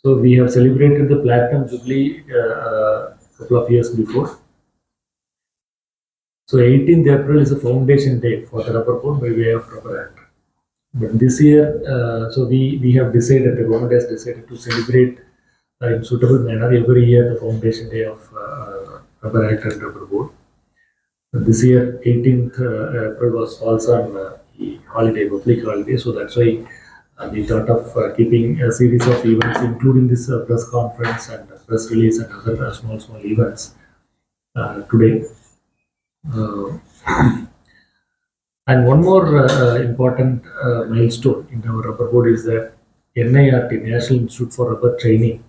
So we have celebrated the Platinum Jubilee a couple of years before. So 18th April is a foundation day for the rubber board by way of Rubber Act. But this year, so we have decided, the government has decided to celebrate in suitable manner every year the foundation day of Rubber Act and Rubber Board. This year, 18th April falls on the holiday, public holiday, so that's why we thought of keeping a series of events, including this press conference and press release and other small events today. And one more important milestone in our rubber board is that NIRT, National Institute for Rubber Training,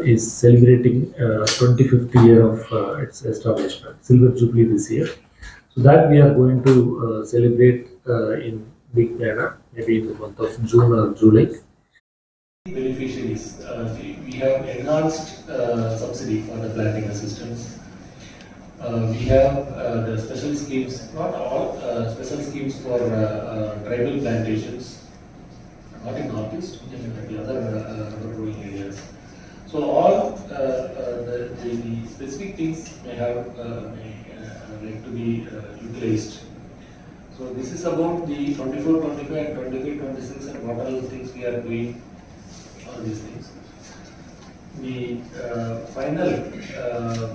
is celebrating 25th year of its establishment, Silver Jubilee this year. So that we are going to celebrate in big manner, maybe in the month of June or July. Beneficiaries, we have enhanced subsidy for the planting assistance. We have the special schemes, not all, special schemes for tribal plantations, not in Northeast, in the other rubber growing areas. So all the specific things may like to be utilized. So this is about the 24, 25 and 23, 26 and what all things we are doing, all these things. The final,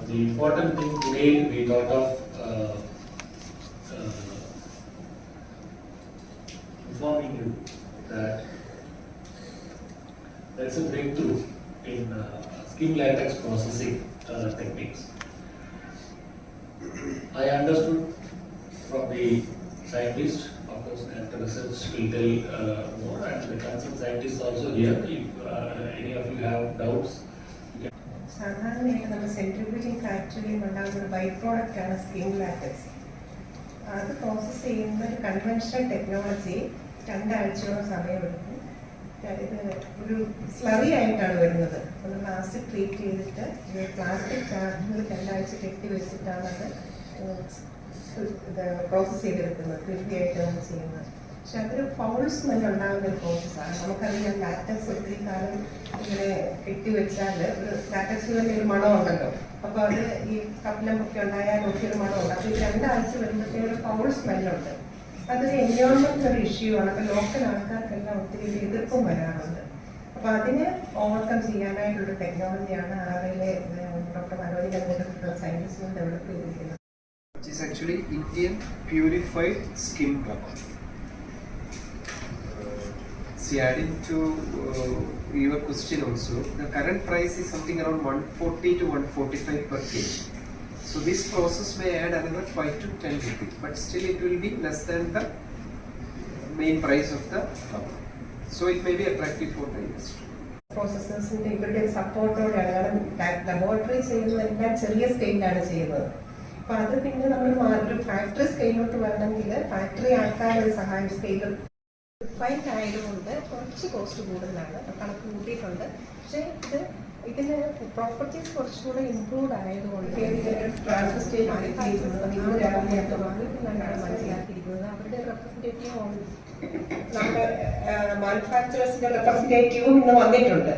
the important thing today we thought of informing you that there is a breakthrough in skim latex processing techniques. I understood from the scientist, of course, and the research will tell more, and the concerned scientists also here. If any of you have doubts, സാധാരണയായിട്ട് നമ്മൾ സെൻട്രിഫ്യൂജിങ് ഫാക്ടറിയിൽ ഉണ്ടാകുന്ന by പ്രോഡക്റ്റാണ് skin latex. അത് process ചെയ്യുന്ന ഒരു conventional technology 2 ആഴ്ചയോളം സമയമെടുക്കും. ഇത് ഒരു സ്ലറി ആയിട്ടാണ് വരുന്നത്. നമ്മൾ ആസിഡ് ട്രീറ്റ് ചെയ്തിട്ട് പ്ലാസ്റ്റിക് ചാർജിൽ 2 ആഴ്ച കെട്ടി വെച്ചിട്ടാണ് അത് പ്രോസസ്സ് ചെയ്തെടുക്കുന്നത്, പ്രിവ്യായിട്ടാണ് ചെയ്യുന്നത്. പക്ഷെ അതൊരു ഫൗൾ സ്മെൽ ഉണ്ടാകുന്ന ഒരു പ്രോസസ്സാണ്. നമുക്കറിയാം ലാറ്റക്സ് ഒത്തിരി കാലം ഇങ്ങനെ കെട്ടിവെച്ചാൽ ഒരു ലാറ്റക്സിന് തന്നെ ഒരു മണമുണ്ടല്ലോ. അപ്പോൾ അത് ഈ കപ്പിലൊക്കെ ഉണ്ടായാൽ ഒക്കെ ഒരു മണമുണ്ട്. അപ്പോൾ ഈ 2 ആഴ്ച വരുമ്പോഴത്തേക്കും ഒരു ഫൗൾ സ്മെല്ലുണ്ട്. അതൊരു എൻവയോൺമെന്റ് ഒരു ഇഷ്യൂ ആണ്. അപ്പോൾ ലോക്കൽ ആൾക്കാർക്കെല്ലാം ഒത്തിരി എതിർപ്പും വരാറുണ്ട്. അപ്പോൾ അതിനെ ഓവർകം ചെയ്യാനായിട്ടുള്ള ടെക്നോളജിയാണ് ആറിലെ ഡോക്ടർ മനോജ് ഗംഗ സയൻറ്റിസ്റ്റുകൾ ഡെവലപ്പ് ചെയ്തിരിക്കുന്നത്. Which is actually Indian purified skim rubber. See, adding to your question also, the current price is something around 140 to 145 per kg. So this process may add another 5 to 10 rupees, but still it will be less than the main price of the rubber. So it may be attractive for the industry. പ്രോസസ്സേഴ്സിന്റെ ഇവരുടെ സപ്പോർട്ടോടെയാണ് laboratory ചെയ്യുന്നതെല്ലാം ചെറിയ സ്കെയിലാണ് ചെയ്യുന്നത്. അപ്പൊ അത് പിന്നെ നമ്മൾ ഒരു factory സ്കെയിലോട്ട് വരണമെങ്കിൽ ഫാക്ടറി ആൾക്കാരുടെ സഹായം സ്കെയിൽ ഫൈറ്റ് ആയതുകൊണ്ട് കുറച്ച് കോസ്റ്റ് കൂടുതലാണ്, കണക്ക് കൂട്ടിയിട്ടുണ്ട്. പക്ഷേ ഇതിന് പ്രോപ്പർട്ടീസ് കുറച്ചുകൂടെ ഇംപ്രൂവ് ആയതുകൊണ്ട് ട്രാൻസ്ഫർ സ്റ്റേജ് മനസ്സിലാക്കിയിരിക്കുന്നത്. അവരുടെ റെപ്രസെന്റേറ്റീവ് നമ്മുടെ മാനുഫാക്ചറേഴ്സിന്റെ റെപ്രസെന്റേറ്റീവും ഇന്ന് വന്നിട്ടുണ്ട്.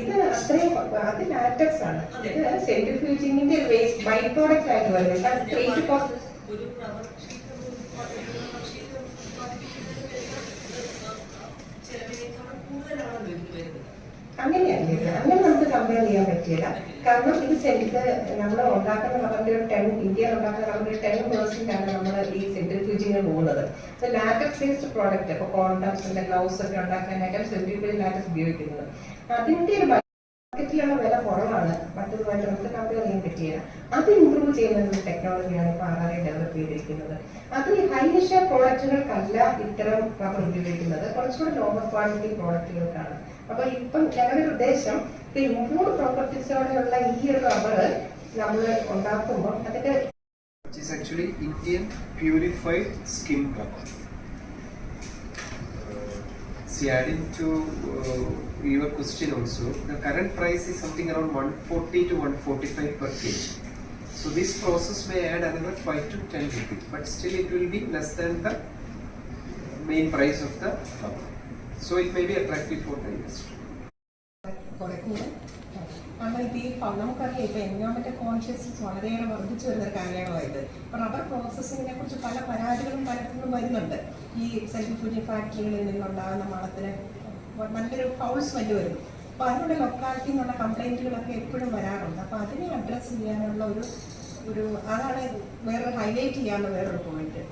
ഇത് അത്രയും അത് ലാറ്റക്സ് ആണ്. ഇത് സെൻട്രിഫ്യൂജിങ്ങിന്റെ വേസ്റ്റ് ബൈ പ്രോഡക്റ്റ് ആയിട്ട് വരുന്നത്. അങ്ങനെയല്ല, അങ്ങനെ നമുക്ക് കമ്പയർ ചെയ്യാൻ പറ്റില്ല. കാരണം ഇത് നമ്മൾ ഉണ്ടാക്കുന്ന റബ്ബറിന്റെ ഒരു 10, ഇന്ത്യയിൽ ഉണ്ടാക്കുന്ന റബ്ബറിന്റെ 10% നമ്മൾ ഈ സെൻട്രിഫ്യൂജിങ്ങിന് പോകുന്നത്. ലാറ്റക്സ് ബേസ്ഡ് പ്രോഡക്റ്റ്, ഇപ്പൊ കോണ്ടംസ് ഗ്ലൗസ് ഒക്കെ ഉണ്ടാക്കാനായിട്ട് സെൻട്രിഫ്യൂജ് ലാറ്റക്സ് ഉപയോഗിക്കുന്നത്. അതിന്റെ ഒരു മാർക്കറ്റിലുള്ള വില കുറവാണ്, മറ്റൊരുമായിട്ട് നമുക്ക് കമ്പയർ ചെയ്യാൻ പറ്റില്ല. അത് ഇംപ്രൂവ് ചെയ്യുന്ന ടെക്നോളജിയാണ് ഇപ്പോൾ RRI ഡെവലപ്പ് ചെയ്തിരിക്കുന്നത്. അത് ഹൈ ഷെയർ പ്രോഡക്റ്റുകൾക്കല്ല ഇത്തരം റബ്ബർ ഉപയോഗിക്കുന്നത്, കുറച്ചുകൂടി ലോവർ ക്വാളിറ്റി പ്രോഡക്റ്റുകൾക്കാണ്. അപ്പൊ ഇപ്പം ഞങ്ങളുടെ ഉദ്ദേശം ഇംപ്രൂവ് പ്രോപ്പർട്ടീസോടെയുള്ള ഈ ഒരു റബ്ബർ നമ്മൾ ഉണ്ടാക്കുമ്പോൾ അതിന്റെ actually Indian purified skim rubber. See, adding to your question also, the current price is something around 140 to 145 per kg. So this process may add another 5 to 10 rupees, but still it will be less than the main price of the rubber. So it may be attractive for the industry. കുറെ കൂടെ കാരണം ഇപ്പം ഈ നമുക്കറിയാം ഇപ്പം environment consciousness വളരെയേറെ വർദ്ധിച്ചു വരുന്ന ഒരു കാലയളവായത്. ഇപ്പം റബ്ബർ പ്രോസസ്സിങ്ങിനെ കുറിച്ച് പല പരാതികളും പലർക്കും വരുന്നുണ്ട്. ഈ സെൻട്രിഫ്യൂജിംഗ് ഫാക്ടറികളിൽ നിന്നുണ്ടാകുന്ന മണത്തിന് നല്ലൊരു ഫൗൾ സ്മെല്ല് വരും. അപ്പോൾ അതിനുള്ള ലൊക്കാലിറ്റി എന്നുള്ള കംപ്ലൈൻറ്റുകളൊക്കെ എപ്പോഴും വരാറുണ്ട്. അപ്പോൾ അതിനെ അഡ്രസ്സ് ചെയ്യാനുള്ള ഒരു അതാണ് വേറൊരു ഹൈലൈറ്റ് ചെയ്യാനുള്ള വേറൊരു പോയിന്റ്.